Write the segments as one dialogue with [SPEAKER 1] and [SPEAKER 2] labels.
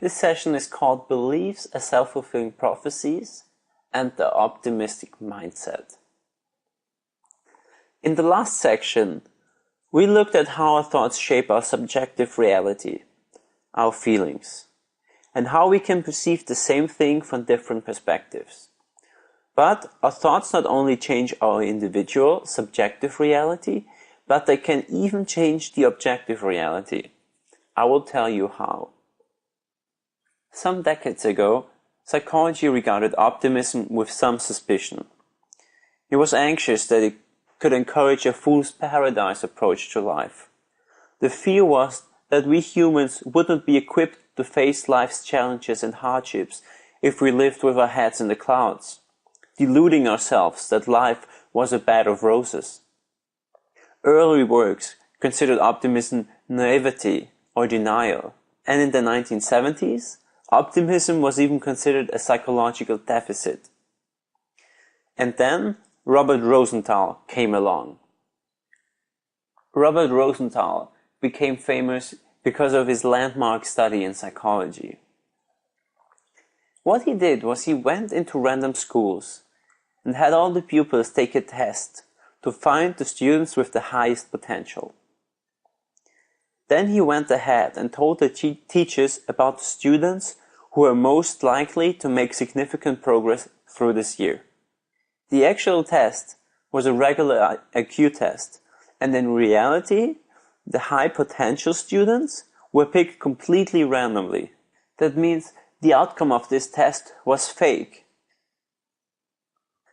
[SPEAKER 1] This session is called Beliefs as Self-Fulfilling Prophecies and the Optimistic Mindset. In the last section, we looked at how our thoughts shape our subjective reality, our feelings, and how we can perceive the same thing from different perspectives. But our thoughts not only change our individual, subjective reality, but they can even change the objective reality. I will tell you how. Some decades ago, psychology regarded optimism with some suspicion. It was anxious that it could encourage a fool's paradise approach to life. The fear was that we humans wouldn't be equipped to face life's challenges and hardships if we lived with our heads in the clouds, deluding ourselves that life was a bed of roses. Early works considered optimism naivety or denial, and in the 1970s, optimism was even considered a psychological deficit. And then Robert Rosenthal came along. Robert Rosenthal became famous because of his landmark study in psychology. What he did was he went into random schools and had all the pupils take a test to find the students with the highest potential. Then he went ahead and told the teachers about the students who were most likely to make significant progress through this year. The actual test was a regular IQ test, and in reality, the high potential students were picked completely randomly. That means the outcome of this test was fake.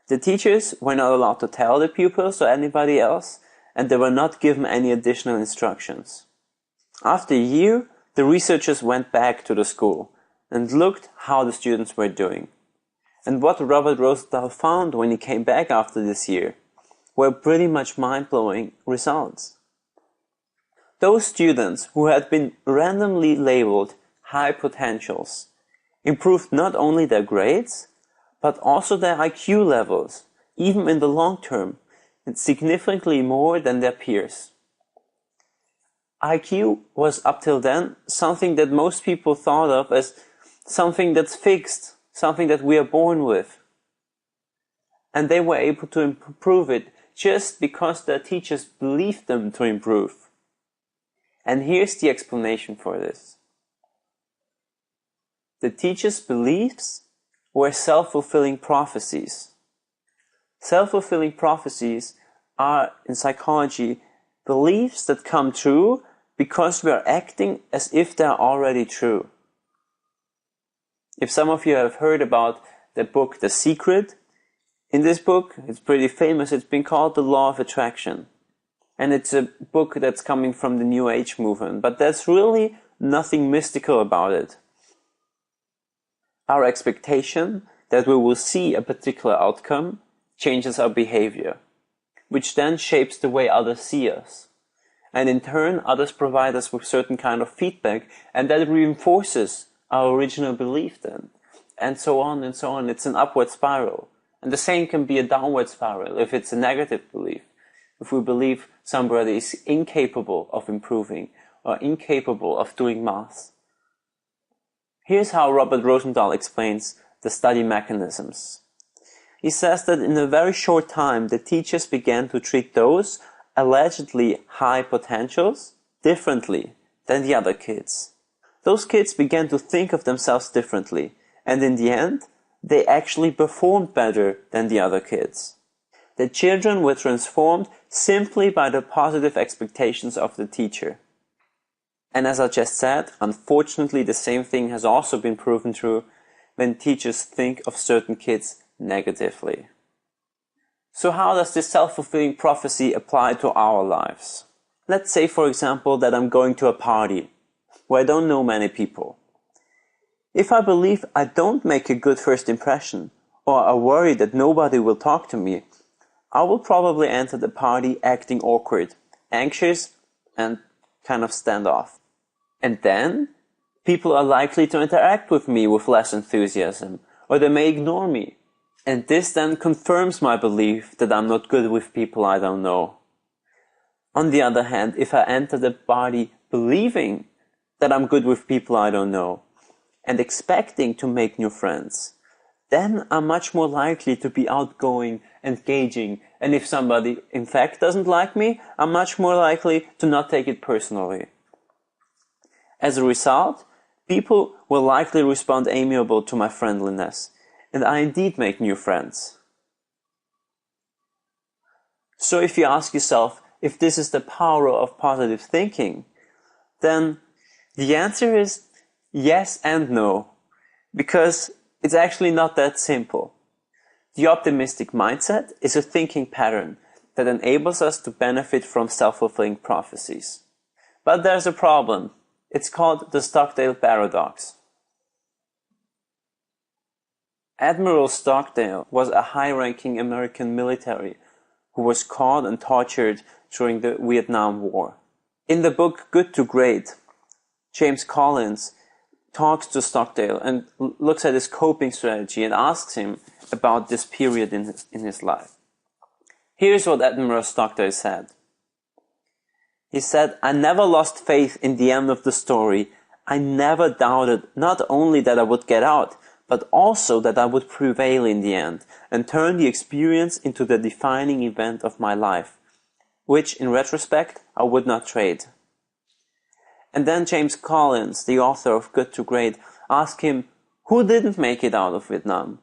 [SPEAKER 1] The teachers were not allowed to tell the pupils or anybody else, and they were not given any additional instructions. After a year, the researchers went back to the school and looked how the students were doing. And what Robert Rosenthal found when he came back after this year were pretty much mind-blowing results. Those students who had been randomly labeled high potentials improved not only their grades, but also their IQ levels, even in the long term, and significantly more than their peers. IQ was up till then something that most people thought of as something that's fixed, something that we are born with. And they were able to improve it just because their teachers believed them to improve. And here's the explanation for this. The teachers' beliefs were self-fulfilling prophecies. Self-fulfilling prophecies are, in psychology, beliefs that come true because we are acting as if they are already true. If some of you have heard about the book The Secret, in this book, it's pretty famous, it's been called The Law of Attraction. And it's a book that's coming from the New Age movement, but there's really nothing mystical about it. Our expectation that we will see a particular outcome changes our behavior, which then shapes the way others see us. And in turn, others provide us with certain kind of feedback, and that reinforces our original belief then. And so on and so on. It's an upward spiral. And the same can be a downward spiral if it's a negative belief. If we believe somebody is incapable of improving or incapable of doing math. Here's how Robert Rosenthal explains the study mechanisms. He says that in a very short time, the teachers began to treat those allegedly high potentials differently than the other kids. Those kids began to think of themselves differently, and in the end, they actually performed better than the other kids. The children were transformed simply by the positive expectations of the teacher. And as I just said, unfortunately the same thing has also been proven true when teachers think of certain kids negatively. So how does this self-fulfilling prophecy apply to our lives? Let's say, for example, that I'm going to a party where I don't know many people. If I believe I don't make a good first impression, or I worry that nobody will talk to me, I will probably enter the party acting awkward, anxious, and kind of standoff. And then, people are likely to interact with me with less enthusiasm, or they may ignore me. And this then confirms my belief that I'm not good with people I don't know. On the other hand, if I enter the party believing that I'm good with people I don't know, and expecting to make new friends, then I'm much more likely to be outgoing, engaging, and if somebody in fact doesn't like me, I'm much more likely to not take it personally. As a result, people will likely respond amiable to my friendliness, and I indeed make new friends. So if you ask yourself if this is the power of positive thinking, then the answer is yes and no, because it's actually not that simple. The optimistic mindset is a thinking pattern that enables us to benefit from self-fulfilling prophecies. But there's a problem. It's called the Stockdale Paradox. Admiral Stockdale was a high-ranking American military who was caught and tortured during the Vietnam War. In the book Good to Great, James Collins talks to Stockdale and looks at his coping strategy and asks him about this period in his life. Here's what Admiral Stockdale said. He said, "I never lost faith in the end of the story. I never doubted not only that I would get out, but also that I would prevail in the end and turn the experience into the defining event of my life, which in retrospect I would not trade." And then James Collins, the author of Good to Great, asked him, who didn't make it out of Vietnam?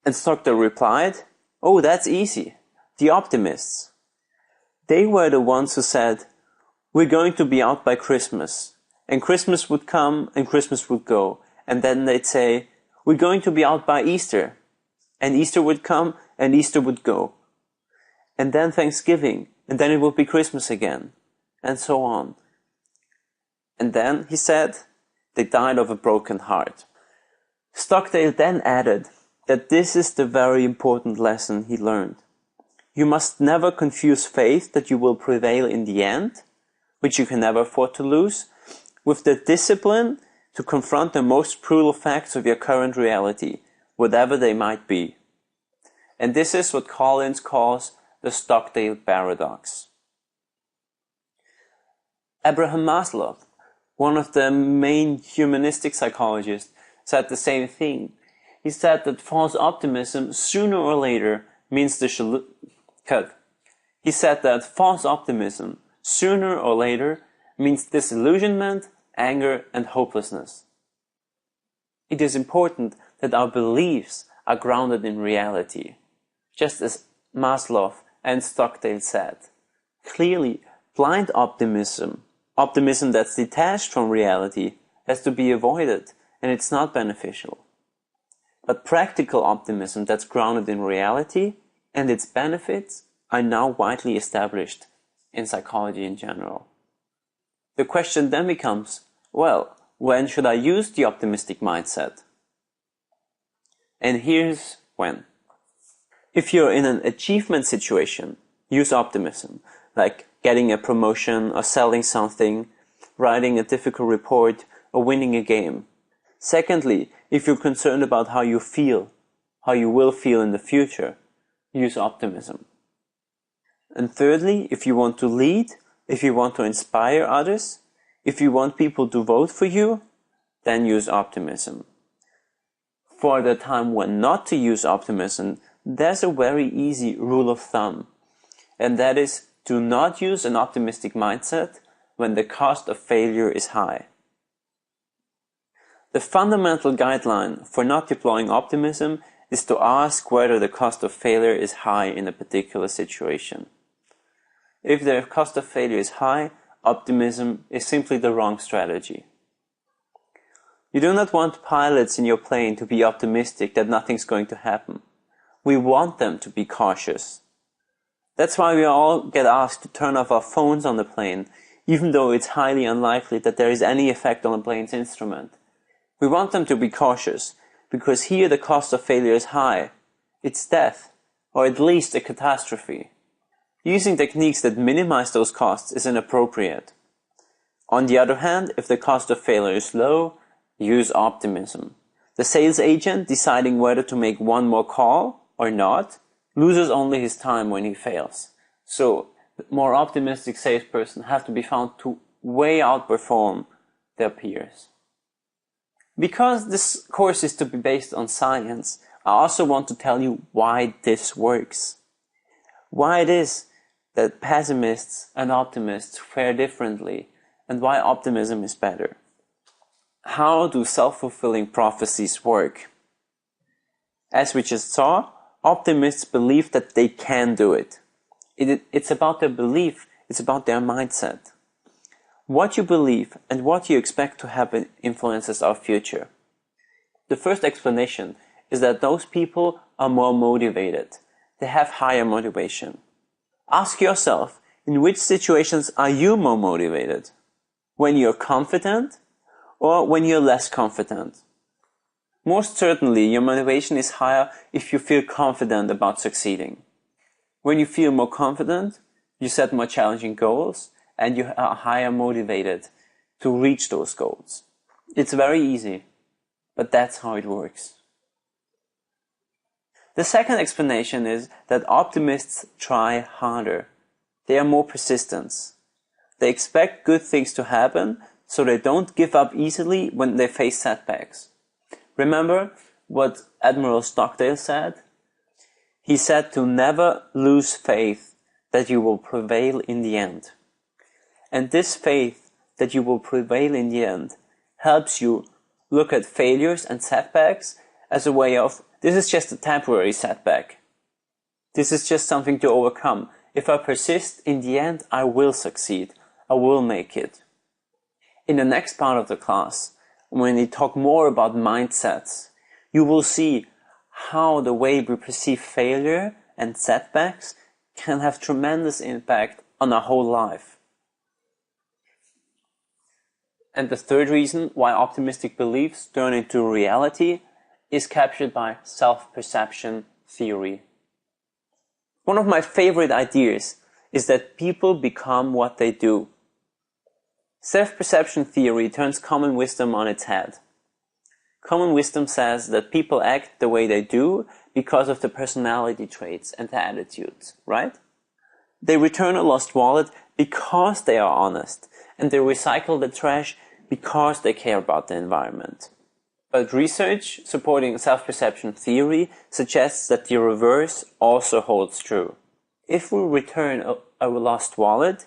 [SPEAKER 1] And Stockdale replied, "Oh, that's easy. The optimists. They were the ones who said, we're going to be out by Christmas. And Christmas would come and Christmas would go. And then they'd say, we're going to be out by Easter. And Easter would come and Easter would go. And then Thanksgiving. And then it would be Christmas again. And so on. And then, he said, they died of a broken heart." Stockdale then added that this is the very important lesson he learned. You must never confuse faith that you will prevail in the end, which you can never afford to lose, with the discipline to confront the most brutal facts of your current reality, whatever they might be. And this is what Collins calls the Stockdale Paradox. Abraham Maslow, one of the main humanistic psychologists, said the same thing. He said that false optimism sooner or later means He said that false optimism sooner or later means disillusionment, anger, and hopelessness. It is important that our beliefs are grounded in reality, just as Maslow and Stockdale said. Clearly, blind optimism that's detached from reality, has to be avoided, and it's not beneficial. But practical optimism that's grounded in reality and its benefits are now widely established in psychology in general. The question then becomes, well, when should I use the optimistic mindset? And here's when. If you're in an achievement situation, use optimism, like getting a promotion or selling something, writing a difficult report, or winning a game. Secondly, if you're concerned about how you will feel in the future, use optimism. And thirdly, if you want to lead, if you want to inspire others, if you want people to vote for you, then use optimism. For the time when not to use optimism, there's a very easy rule of thumb, and that is, do not use an optimistic mindset when the cost of failure is high. The fundamental guideline for not deploying optimism is to ask whether the cost of failure is high in a particular situation. If the cost of failure is high, optimism is simply the wrong strategy. You do not want pilots in your plane to be optimistic that nothing's going to happen. We want them to be cautious. That's why we all get asked to turn off our phones on the plane, even though it's highly unlikely that there is any effect on the plane's instrument. We want them to be cautious, because here the cost of failure is high. It's death, or at least a catastrophe. Using techniques that minimize those costs is inappropriate. On the other hand, if the cost of failure is low, use optimism. The sales agent deciding whether to make one more call or not loses only his time when he fails. So, the more optimistic salesperson have to be found to way outperform their peers. Because this course is to be based on science, I also want to tell you why this works. Why it is that pessimists and optimists fare differently, and why optimism is better. How do self-fulfilling prophecies work? As we just saw, optimists believe that they can do it. It's about their belief, it's about their mindset. What you believe and what you expect to happen influences our future. The first explanation is that those people are more motivated. They have higher motivation. Ask yourself, in which situations are you more motivated? When you're confident or when you're less confident? Most certainly, your motivation is higher if you feel confident about succeeding. When you feel more confident, you set more challenging goals and you are higher motivated to reach those goals. It's very easy, but that's how it works. The second explanation is that optimists try harder. They are more persistent. They expect good things to happen, so they don't give up easily when they face setbacks. Remember what Admiral Stockdale said? He said to never lose faith that you will prevail in the end. And this faith that you will prevail in the end helps you look at failures and setbacks as a way of, this is just a temporary setback. This is just something to overcome. If I persist, in the end, I will succeed. I will make it. In the next part of the class, when we talk more about mindsets, you will see how the way we perceive failure and setbacks can have tremendous impact on our whole life. And the third reason why optimistic beliefs turn into reality is captured by self-perception theory. One of my favorite ideas is that people become what they do. Self-perception theory turns common wisdom on its head. Common wisdom says that people act the way they do because of their personality traits and their attitudes, right? They return a lost wallet because they are honest, and they recycle the trash because they care about the environment. But research supporting self-perception theory suggests that the reverse also holds true. If we return a lost wallet,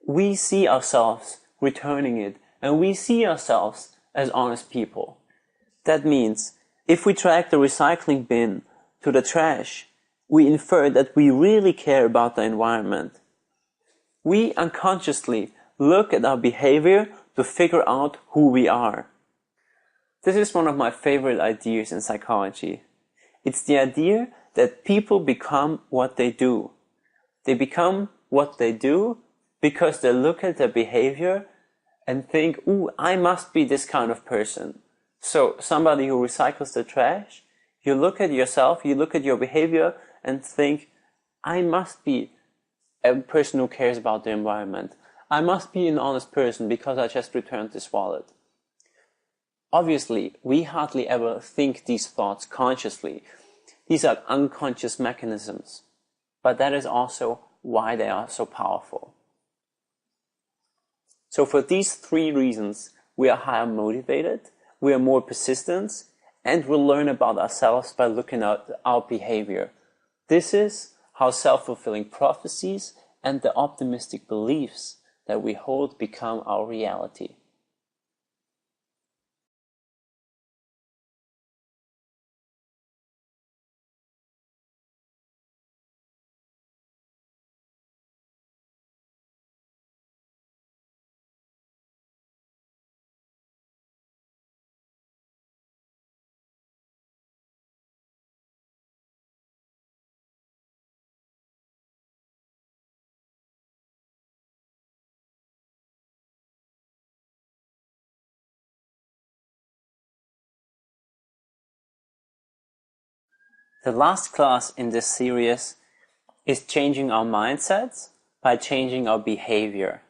[SPEAKER 1] we see ourselves returning it, and we see ourselves as honest people. That means, if we track the recycling bin to the trash, we infer that we really care about the environment. We unconsciously look at our behavior to figure out who we are. This is one of my favorite ideas in psychology. It's the idea that people become what they do. They become what they do because they look at their behavior and think, ooh, I must be this kind of person. So somebody who recycles the trash, you look at yourself, you look at your behavior and think, I must be a person who cares about the environment. I must be an honest person because I just returned this wallet. Obviously, we hardly ever think these thoughts consciously. These are unconscious mechanisms. But that is also why they are so powerful. So for these three reasons, we are higher motivated, we are more persistent, and we learn about ourselves by looking at our behavior. This is how self-fulfilling prophecies and the optimistic beliefs that we hold become our reality. The last class in this series is changing our mindsets by changing our behavior.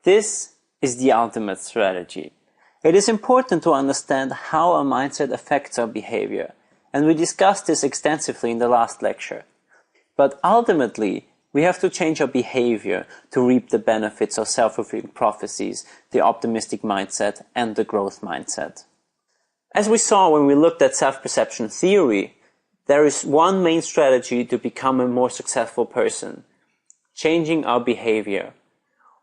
[SPEAKER 1] This is the ultimate strategy. It is important to understand how our mindset affects our behavior, and we discussed this extensively in the last lecture. But ultimately, we have to change our behavior to reap the benefits of self-fulfilling prophecies, the optimistic mindset, and the growth mindset. As we saw when we looked at self-perception theory, there is one main strategy to become a more successful person: changing our behavior.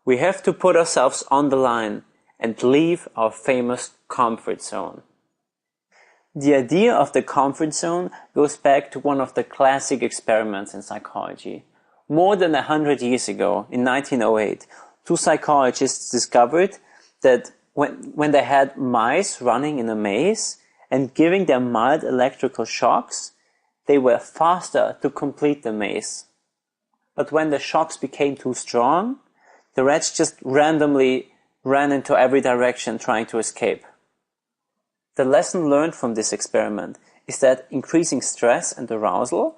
[SPEAKER 1] We have to put ourselves on the line and leave our famous comfort zone. The idea of the comfort zone goes back to one of the classic experiments in psychology. More than 100 years ago, in 1908, two psychologists discovered that when they had mice running in a maze and giving them mild electrical shocks, they were faster to complete the maze. But when the shocks became too strong, the rats just randomly ran into every direction trying to escape. The lesson learned from this experiment is that increasing stress and arousal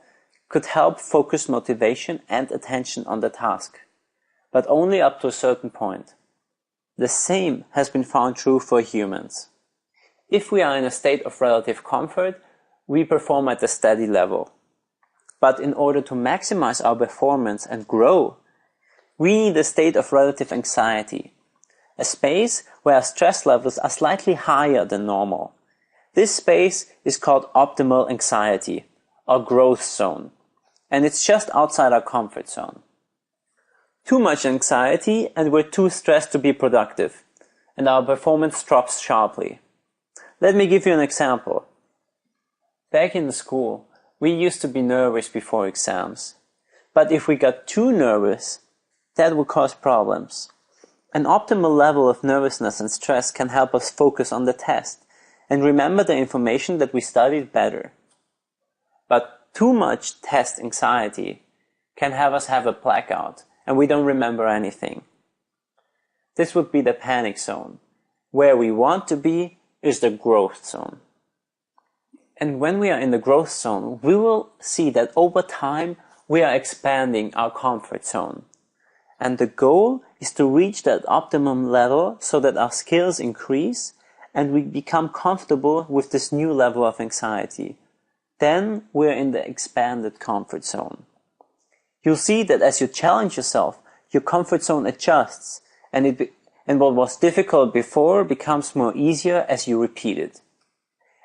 [SPEAKER 1] could help focus motivation and attention on the task, but only up to a certain point. The same has been found true for humans. If we are in a state of relative comfort, we perform at a steady level. But in order to maximize our performance and grow, we need a state of relative anxiety, a space where our stress levels are slightly higher than normal. This space is called optimal anxiety, or growth zone, and it's just outside our comfort zone. Too much anxiety and we're too stressed to be productive, and our performance drops sharply. Let me give you an example. Back in school, we used to be nervous before exams. But if we got too nervous, that would cause problems. An optimal level of nervousness and stress can help us focus on the test and remember the information that we studied better. But too much test anxiety can have us have a blackout and we don't remember anything. This would be the panic zone. Where we want to be is the growth zone. And when we are in the growth zone, we will see that over time we are expanding our comfort zone. And the goal is to reach that optimum level so that our skills increase and we become comfortable with this new level of anxiety. Then we're in the expanded comfort zone. You'll see that as you challenge yourself, your comfort zone adjusts, and what was difficult before becomes more easier as you repeat it.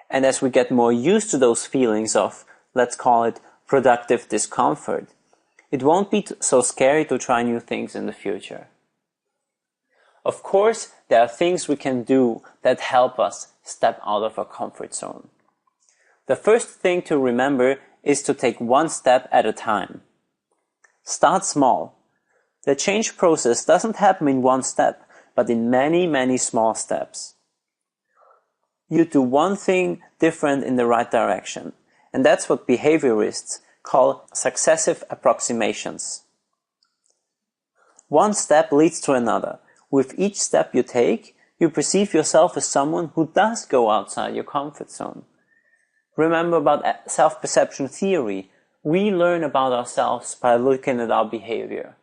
[SPEAKER 1] And as we get more used to those feelings of, let's call it, productive discomfort, it won't be so scary to try new things in the future. Of course, there are things we can do that help us step out of our comfort zone. The first thing to remember is to take one step at a time. Start small. The change process doesn't happen in one step, but in many, many small steps. You do one thing different in the right direction, and that's what behaviorists call successive approximations. One step leads to another. With each step you take, you perceive yourself as someone who does go outside your comfort zone. Remember about self-perception theory. We learn about ourselves by looking at our behavior.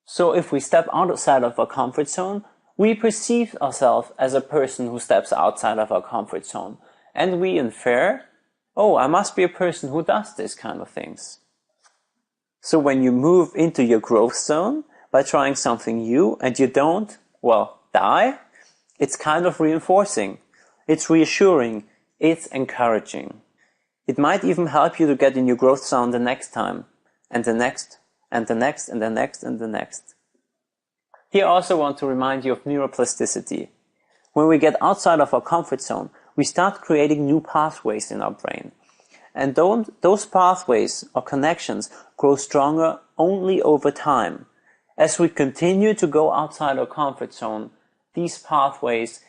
[SPEAKER 1] So if we step outside of our comfort zone, we perceive ourselves as a person who steps outside of our comfort zone. And we infer, oh, I must be a person who does these kind of things. So when you move into your growth zone by trying something new and you don't, die, it's kind of reinforcing. It's reassuring. It's encouraging. It might even help you to get in your growth zone the next time, and the next, and the next, and the next, and the next. Here I also want to remind you of neuroplasticity. When we get outside of our comfort zone, we start creating new pathways in our brain. And those pathways or connections grow stronger only over time. As we continue to go outside our comfort zone, these pathways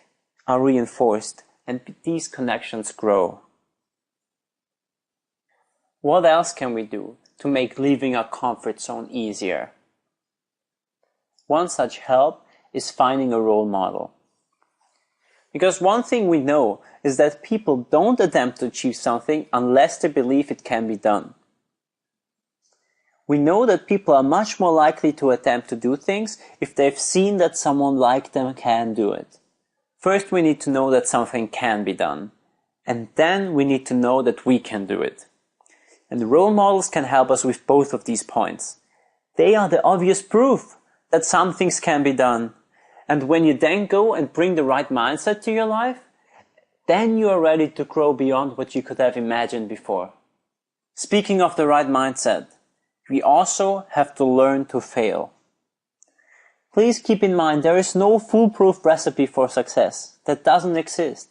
[SPEAKER 1] are reinforced and these connections grow. What else can we do to make leaving our comfort zone easier? One such help is finding a role model. Because one thing we know is that people don't attempt to achieve something unless they believe it can be done. We know that people are much more likely to attempt to do things if they've seen that someone like them can do it. First, we need to know that something can be done. And then we need to know that we can do it. And role models can help us with both of these points. They are the obvious proof that some things can be done. And when you then go and bring the right mindset to your life, then you are ready to grow beyond what you could have imagined before. Speaking of the right mindset, we also have to learn to fail. Please keep in mind there is no foolproof recipe for success. That doesn't exist.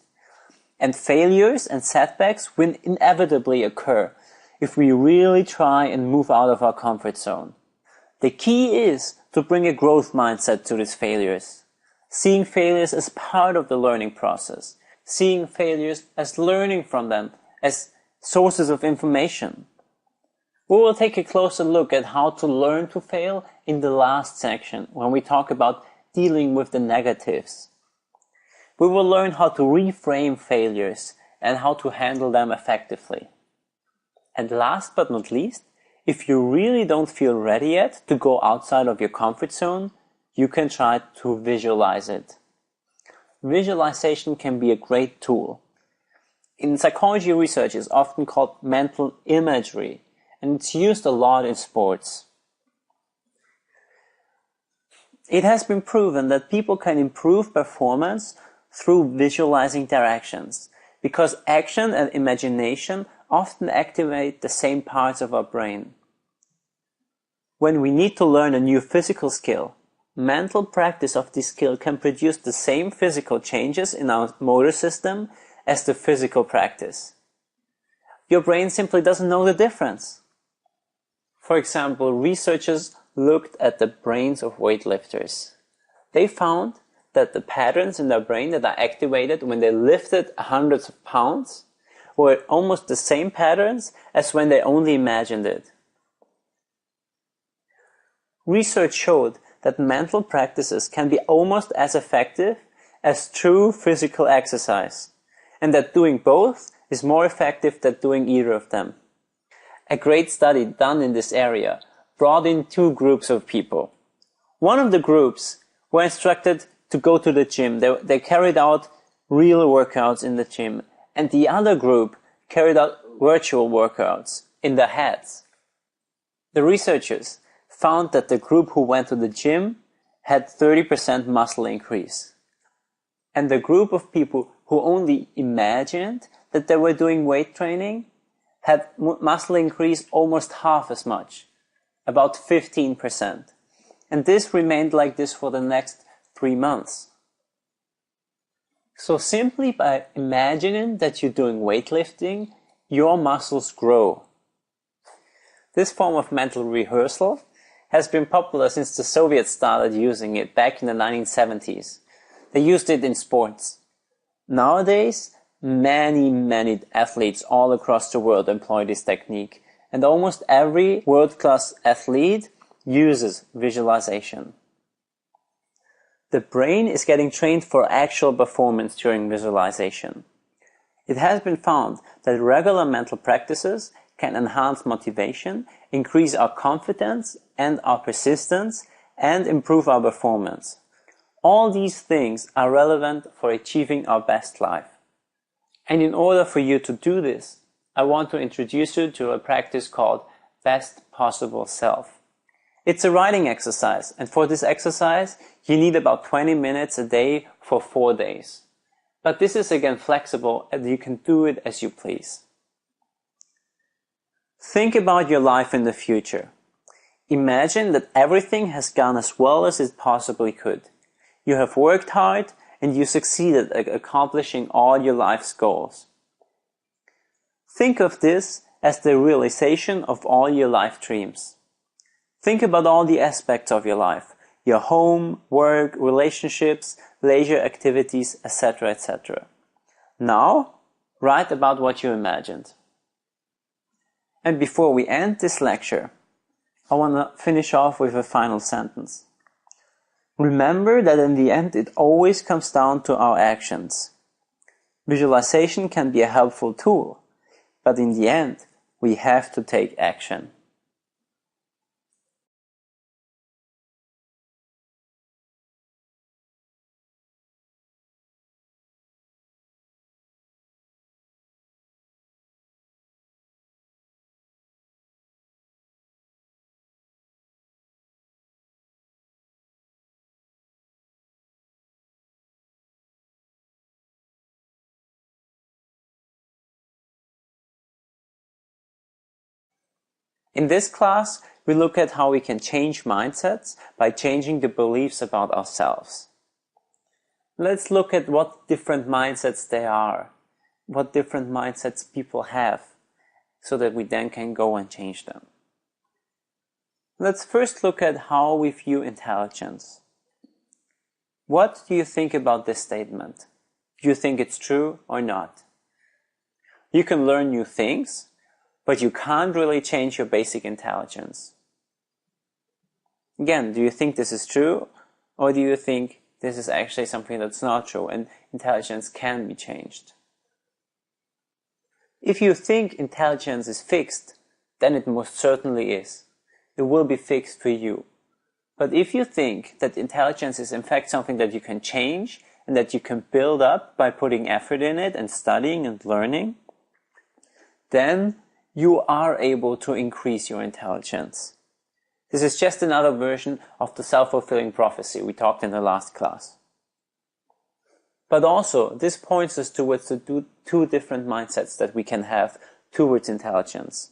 [SPEAKER 1] And failures and setbacks will inevitably occur if we really try and move out of our comfort zone. The key is to bring a growth mindset to these failures. Seeing failures as part of the learning process. Seeing failures as learning from them, as sources of information. We will take a closer look at how to learn to fail in the last section when we talk about dealing with the negatives. We will learn how to reframe failures and how to handle them effectively. And last but not least, if you really don't feel ready yet to go outside of your comfort zone, you can try to visualize it. Visualization can be a great tool. In psychology research, it's often called mental imagery, and it's used a lot in sports. It has been proven that people can improve performance through visualizing their actions, because action and imagination often activate the same parts of our brain. When we need to learn a new physical skill, mental practice of this skill can produce the same physical changes in our motor system as the physical practice. Your brain simply doesn't know the difference. For example, researchers looked at the brains of weightlifters. They found that the patterns in their brain that are activated when they lifted hundreds of pounds were almost the same patterns as when they only imagined it. Research showed that mental practices can be almost as effective as true physical exercise, and that doing both is more effective than doing either of them. A great study done in this area brought in two groups of people. One of the groups were instructed to go to the gym. They carried out real workouts in the gym, and the other group carried out virtual workouts in their heads. The researchers found that the group who went to the gym had 30% muscle increase. And the group of people who only imagined that they were doing weight training had muscle increase almost half as much, about 15%. And this remained like this for the next 3 months. So simply by imagining that you're doing weightlifting, your muscles grow. This form of mental rehearsal has been popular since the Soviets started using it back in the 1970s. They used it in sports. Nowadays, many athletes all across the world employ this technique, and almost every world-class athlete uses visualization. The brain is getting trained for actual performance during visualization. It has been found that regular mental practices can enhance motivation, increase our confidence and our persistence, and improve our performance. All these things are relevant for achieving our best life. And in order for you to do this, I want to introduce you to a practice called Best Possible Self. It's a writing exercise, and for this exercise, you need about 20 minutes a day for 4 days. But this is again flexible, and you can do it as you please. Think about your life in the future. Imagine that everything has gone as well as it possibly could. You have worked hard and you succeeded at accomplishing all your life's goals. Think of this as the realization of all your life dreams. Think about all the aspects of your life, your home, work, relationships, leisure activities, etc., etc. Now, write about what you imagined. And before we end this lecture, I want to finish off with a final sentence. Remember that in the end it always comes down to our actions. Visualization can be a helpful tool, but in the end, we have to take action. In this class, we look at how we can change mindsets by changing the beliefs about ourselves. Let's look at what different mindsets there are, what different mindsets people have, so that we then can go and change them. Let's first look at how we view intelligence. What do you think about this statement? Do you think it's true or not? You can learn new things, but you can't really change your basic intelligence. Again, do you think this is true, or do you think this is actually something that's not true and intelligence can be changed? If you think intelligence is fixed, then it most certainly is. It will be fixed for you. But if you think that intelligence is in fact something that you can change and that you can build up by putting effort in it and studying and learning, then you are able to increase your intelligence. This is just another version of the self-fulfilling prophecy we talked in the last class. But also, this points us towards the two different mindsets that we can have towards intelligence.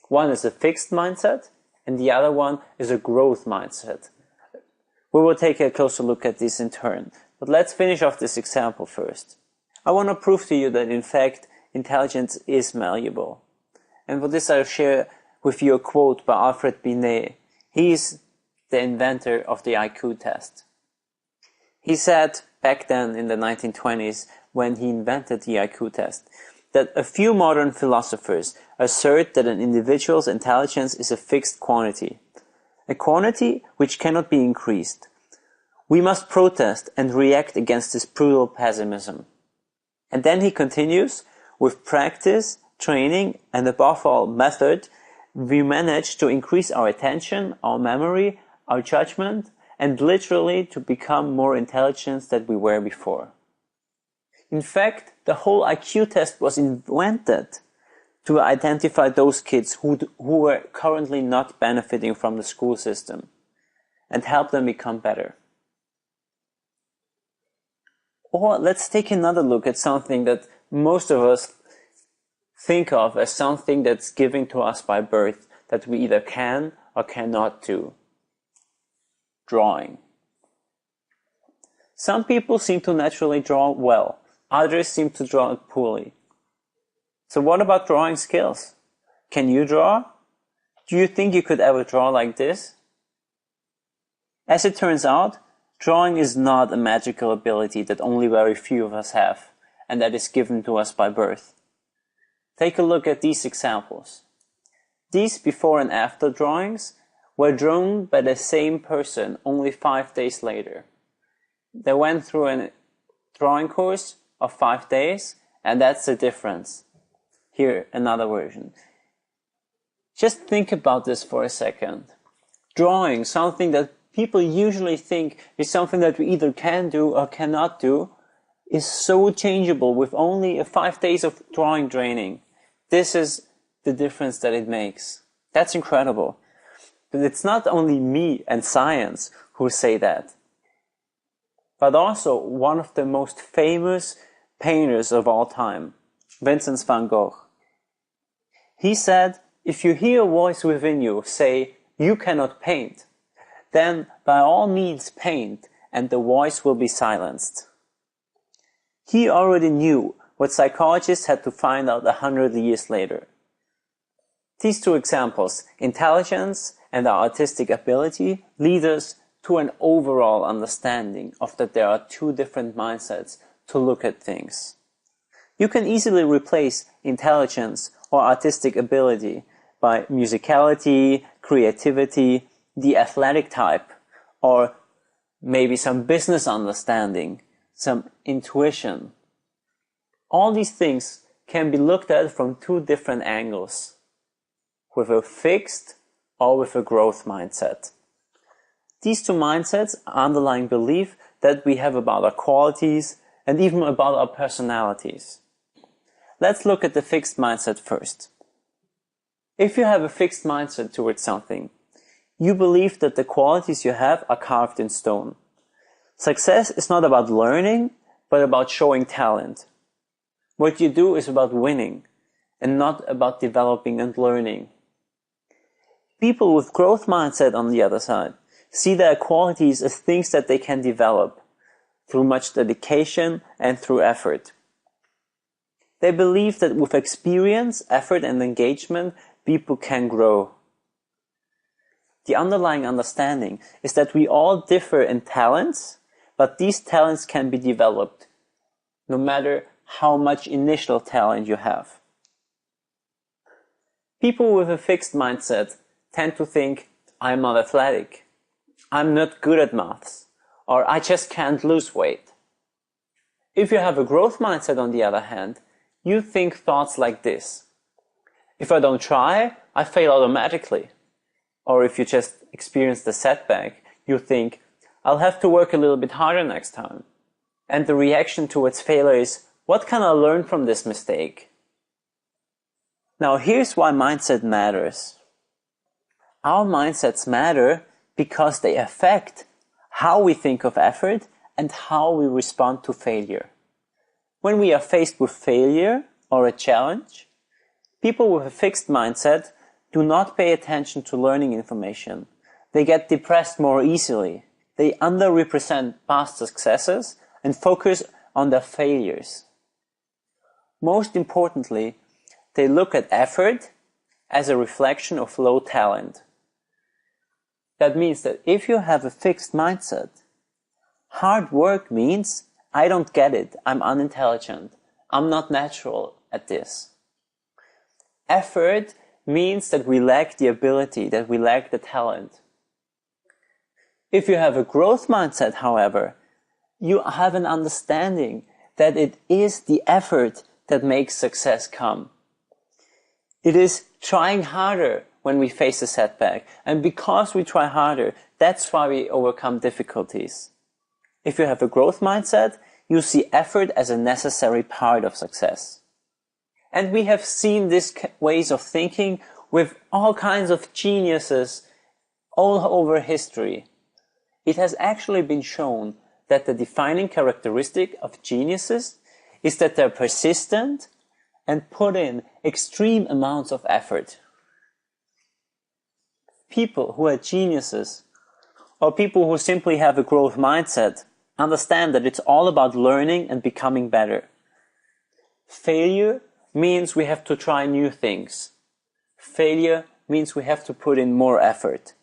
[SPEAKER 1] One is a fixed mindset, and the other one is a growth mindset. We will take a closer look at this in turn, but let's finish off this example first. I want to prove to you that in fact, intelligence is malleable. And for this I'll share with you a quote by Alfred Binet. He is the inventor of the IQ test. He said back then in the 1920s, when he invented the IQ test, that a few modern philosophers assert that an individual's intelligence is a fixed quantity, a quantity which cannot be increased. We must protest and react against this brutal pessimism. And then he continues, with practice, training, and above all, method, we manage to increase our attention, our memory, our judgment, and literally to become more intelligent than we were before. In fact, the whole IQ test was invented to identify those kids who were currently not benefiting from the school system and help them become better. Or let's take another look at something that most of us think of as something that's given to us by birth that we either can or cannot do. Drawing. Some people seem to naturally draw well. Others seem to draw poorly. So what about drawing skills? Can you draw? Do you think you could ever draw like this? As it turns out, drawing is not a magical ability that only very few of us have, and that is given to us by birth. Take a look at these examples. These before and after drawings were drawn by the same person only 5 days later. They went through a drawing course of 5 days, and that's the difference. Here, another version. Just think about this for a second. Drawing, something that people usually think is something that we either can do or cannot do, is so changeable with only 5 days of drawing training. This is the difference that it makes. That's incredible. But it's not only me and science who say that, but also one of the most famous painters of all time, Vincent van Gogh. He said, if you hear a voice within you say, you cannot paint, then by all means paint, and the voice will be silenced. He already knew what psychologists had to find out 100 years later. These two examples, intelligence and our artistic ability, lead us to an overall understanding of that there are two different mindsets to look at things. You can easily replace intelligence or artistic ability by musicality, creativity, the athletic type, or maybe some business understanding, some intuition. All these things can be looked at from two different angles, with a fixed or with a growth mindset. These two mindsets are underlying belief that we have about our qualities and even about our personalities. Let's look at the fixed mindset first. If you have a fixed mindset towards something, you believe that the qualities you have are carved in stone. Success is not about learning, but about showing talent. What you do is about winning, and not about developing and learning. People with growth mindset, on the other side, see their qualities as things that they can develop through much dedication and through effort. They believe that with experience, effort, and engagement, people can grow. The underlying understanding is that we all differ in talents, but these talents can be developed, no matter how much initial talent you have. People with a fixed mindset tend to think, I'm not athletic, I'm not good at maths, or I just can't lose weight. If you have a growth mindset, on the other hand, you think thoughts like this. If I don't try, I fail automatically. Or if you just experience the setback, you think, I'll have to work a little bit harder next time. And the reaction towards failure is, what can I learn from this mistake? Now here's why mindset matters. Our mindsets matter because they affect how we think of effort and how we respond to failure. When we are faced with failure or a challenge, people with a fixed mindset do not pay attention to learning information. They get depressed more easily. They underrepresent past successes and focus on their failures. Most importantly, they look at effort as a reflection of low talent. That means that if you have a fixed mindset, hard work means I don't get it, I'm unintelligent, I'm not natural at this. Effort means that we lack the ability, that we lack the talent. If you have a growth mindset, however, you have an understanding that it is the effort that makes success come. It is trying harder when we face a setback, and because we try harder, that's why we overcome difficulties. If you have a growth mindset, you see effort as a necessary part of success. And we have seen these ways of thinking with all kinds of geniuses all over history. It has actually been shown that the defining characteristic of geniuses is that they're persistent and put in extreme amounts of effort. People who are geniuses, or people who simply have a growth mindset, understand that it's all about learning and becoming better. Failure means we have to try new things. Failure means we have to put in more effort.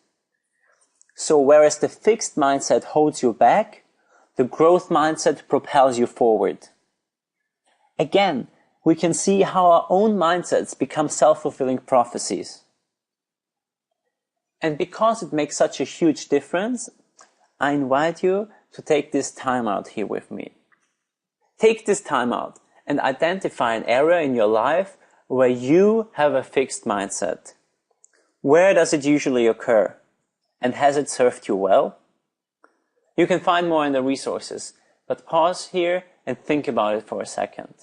[SPEAKER 1] So whereas the fixed mindset holds you back, the growth mindset propels you forward. Again, we can see how our own mindsets become self-fulfilling prophecies. And because it makes such a huge difference, I invite you to take this time out here with me. Take this time out and identify an area in your life where you have a fixed mindset. Where does it usually occur? And has it served you well? You can find more in the resources, but pause here and think about it for a second.